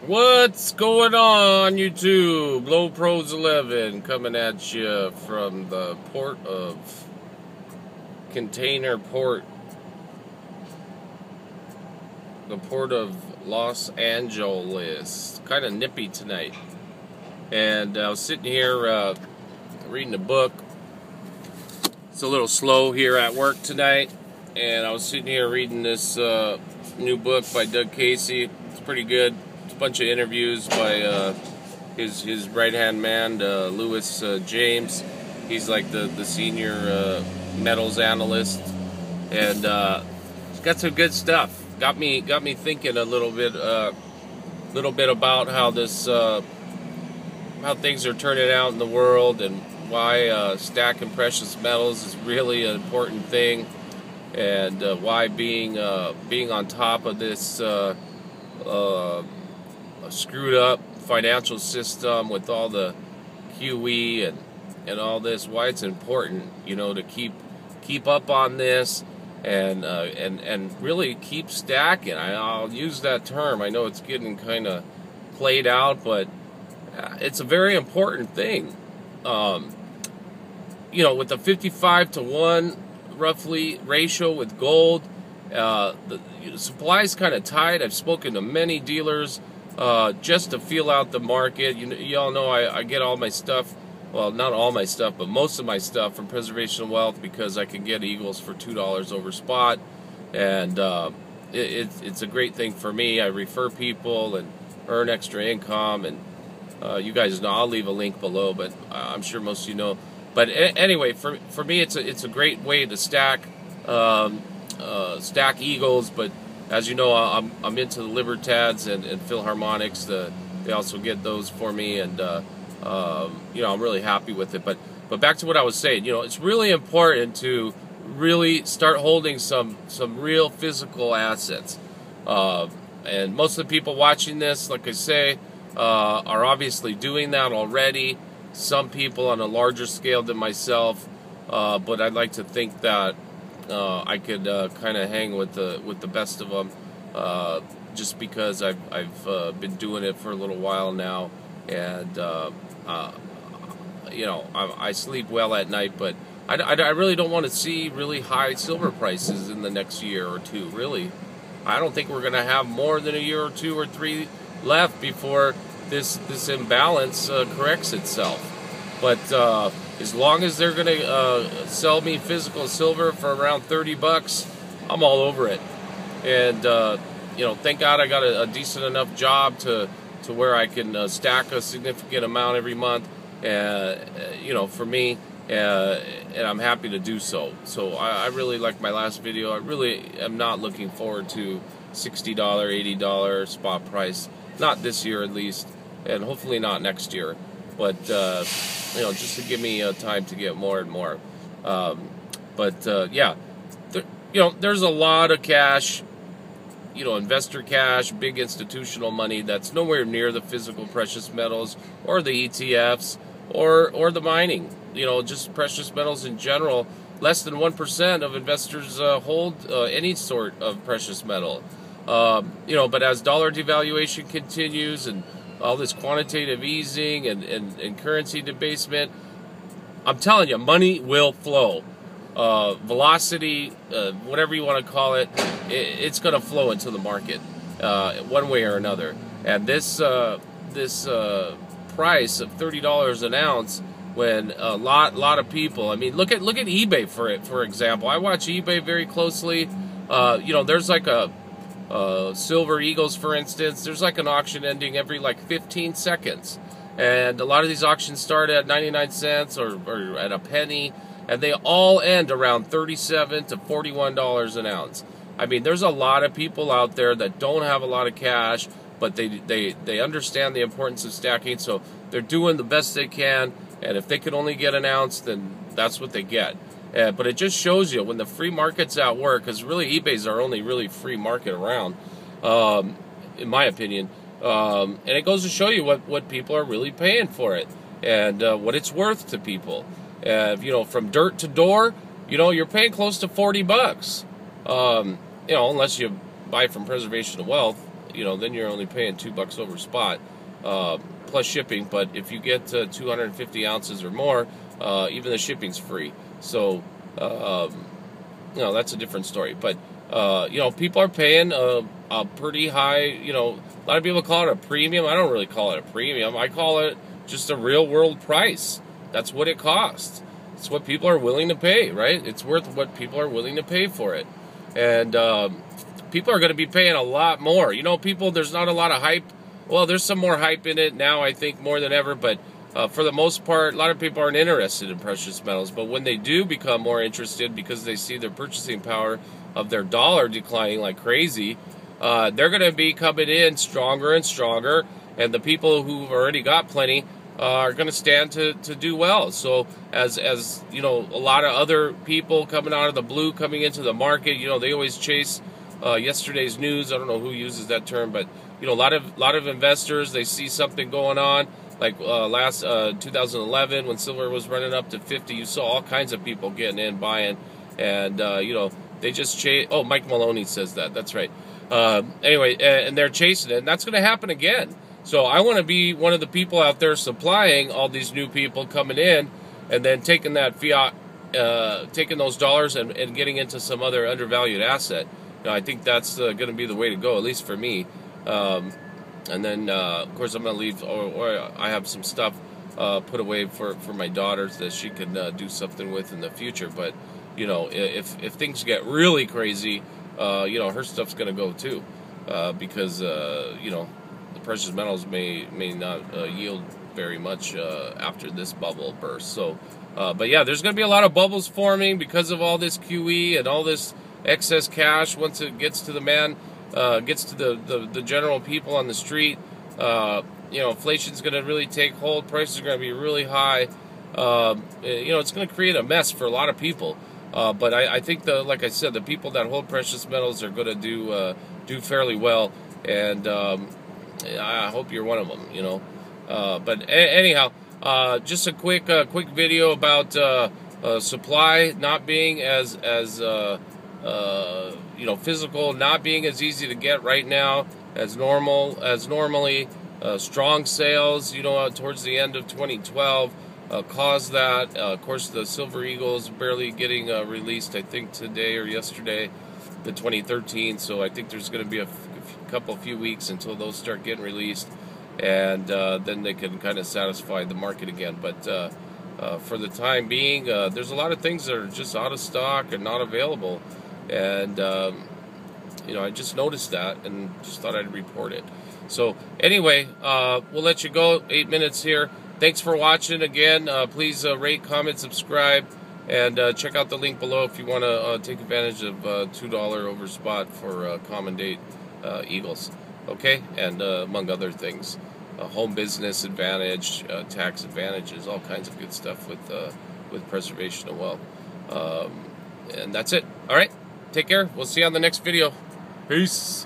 What's going on, YouTube? Low Pros 11 coming at you from the port of Container Port, the port of Los Angeles. Kind of nippy tonight, and I was sitting here reading a book. It's a little slow here at work tonight, and I was sitting here reading this new book by Doug Casey. It's pretty good. A bunch of interviews by his right-hand man, Lewis James. He's like the senior metals analyst, and it's got some good stuff. Got me thinking a little bit about how this how things are turning out in the world, and why stacking precious metals is really an important thing, and why being on top of this screwed up financial system with all the QE and all this, why it's important, to keep up on this and really keep stacking. I'll use that term. I know it's getting kind of played out, but it's a very important thing. With the 55-to-1 roughly ratio with gold, the supply is kind of tight. I've spoken to many dealers just to feel out the market. Y'all know I get all my stuff, well, not all my stuff, but most of my stuff from Preservation of Wealth, because I can get Eagles for $2 over spot, and it's a great thing for me. I refer people and earn extra income, and you guys know, I'll leave a link below, but I'm sure most of you know. But anyway, for me, it's a great way to stack Eagles. But as you know, I'm into the Libertads and Philharmonics. They also get those for me, and I'm really happy with it. But back to what I was saying, it's really important to really start holding some real physical assets. And most of the people watching this, like I say, are obviously doing that already. Some people on a larger scale than myself, but I'd like to think that I could kind of hang with the best of them, just because I've been doing it for a little while now, and I sleep well at night. But I really don't want to see really high silver prices in the next year or two. Really, I don't think we're going to have more than a year or two or three left before this imbalance corrects itself. But as long as they're going to sell me physical silver for around $30, I'm all over it. And thank God I got a decent enough job to where I can stack a significant amount every month, for me, and I'm happy to do so. So I really like my last video. I really am not looking forward to $60, $80 spot price, not this year at least, and hopefully not next year. But just to give me time to get more and more. There's a lot of cash, investor cash, big institutional money that's nowhere near the physical precious metals or the ETFs or the mining. Just precious metals in general. Less than 1% of investors hold any sort of precious metal. But as dollar devaluation continues and all this quantitative easing and currency debasement, I'm telling you, money will flow. Velocity, whatever you want to call it, it's going to flow into the market one way or another. And this price of $30 an ounce, when a lot of people, I mean, look at eBay for example. I watch eBay very closely. There's like a Silver Eagles, for instance, there's like an auction ending every 15 seconds, and a lot of these auctions start at 99 cents or at a penny, and they all end around $37 to $41 an ounce. I mean, there's a lot of people out there that don't have a lot of cash, but they understand the importance of stacking, so they're doing the best they can, and if they can only get an ounce, then that's what they get. But it just shows you when the free market's at work, because really eBay's our only really free market around, in my opinion. And it goes to show you what people are really paying for it, and what it's worth to people. From dirt to door, you're paying close to $40. Unless you buy from Preservation of Wealth, then you're only paying $2 over spot plus shipping. But if you get 250 ounces or more, even the shipping's free. So that's a different story. But people are paying a pretty high. A lot of people call it a premium. I don't really call it a premium. I call it just a real world price. That's what it costs. It's what people are willing to pay, right? It's worth what people are willing to pay for it. And people are going to be paying a lot more. There's not a lot of hype. Well, there's some more hype in it now, I think, more than ever. But for the most part, a lot of people aren't interested in precious metals. But when they do become more interested because they see their purchasing power of their dollar declining like crazy, they're going to be coming in stronger and stronger. And the people who've already got plenty are going to stand to do well. So as a lot of other people coming out of the blue, coming into the market, they always chase yesterday's news. I don't know who uses that term, but a lot of investors, they see something going on. Like last 2011, when silver was running up to 50, you saw all kinds of people getting in, buying, and they just chase. Oh, Mike Maloney says that. That's right. Anyway, and they're chasing it, and that's going to happen again. So I want to be one of the people out there supplying all these new people coming in, and then taking that fiat, taking those dollars and getting into some other undervalued asset. I think that's going to be the way to go, at least for me. And then, of course, I'm going to leave, or I have some stuff put away for my daughters that she can do something with in the future. But, if things get really crazy, her stuff's going to go too, because, the precious metals may not yield very much after this bubble burst. So, but yeah, there's going to be a lot of bubbles forming because of all this QE and all this excess cash. Once it gets to gets to the general people on the street, inflation's going to really take hold. Prices are going to be really high. It's going to create a mess for a lot of people. But I think like I said, the people that hold precious metals are going to do fairly well, and I hope you're one of them. But anyhow, just a quick video about supply not being as physical, not being as easy to get right now as normally. Strong sales, towards the end of 2012 caused that. Of course, the Silver Eagles barely getting released, I think today or yesterday, the 2013. So I think there's going to be a few weeks until those start getting released, and then they can kind of satisfy the market again. But for the time being, there's a lot of things that are just out of stock and not available. And I just noticed that and just thought I'd report it. So anyway, we'll let you go. 8 minutes here. Thanks for watching again. Please rate, comment, subscribe, and check out the link below if you want to take advantage of $2 over spot for common date Eagles. Okay, and among other things, home business advantage, tax advantages, all kinds of good stuff with preservation of wealth. And that's it. All right. Take care. We'll see you on the next video. Peace.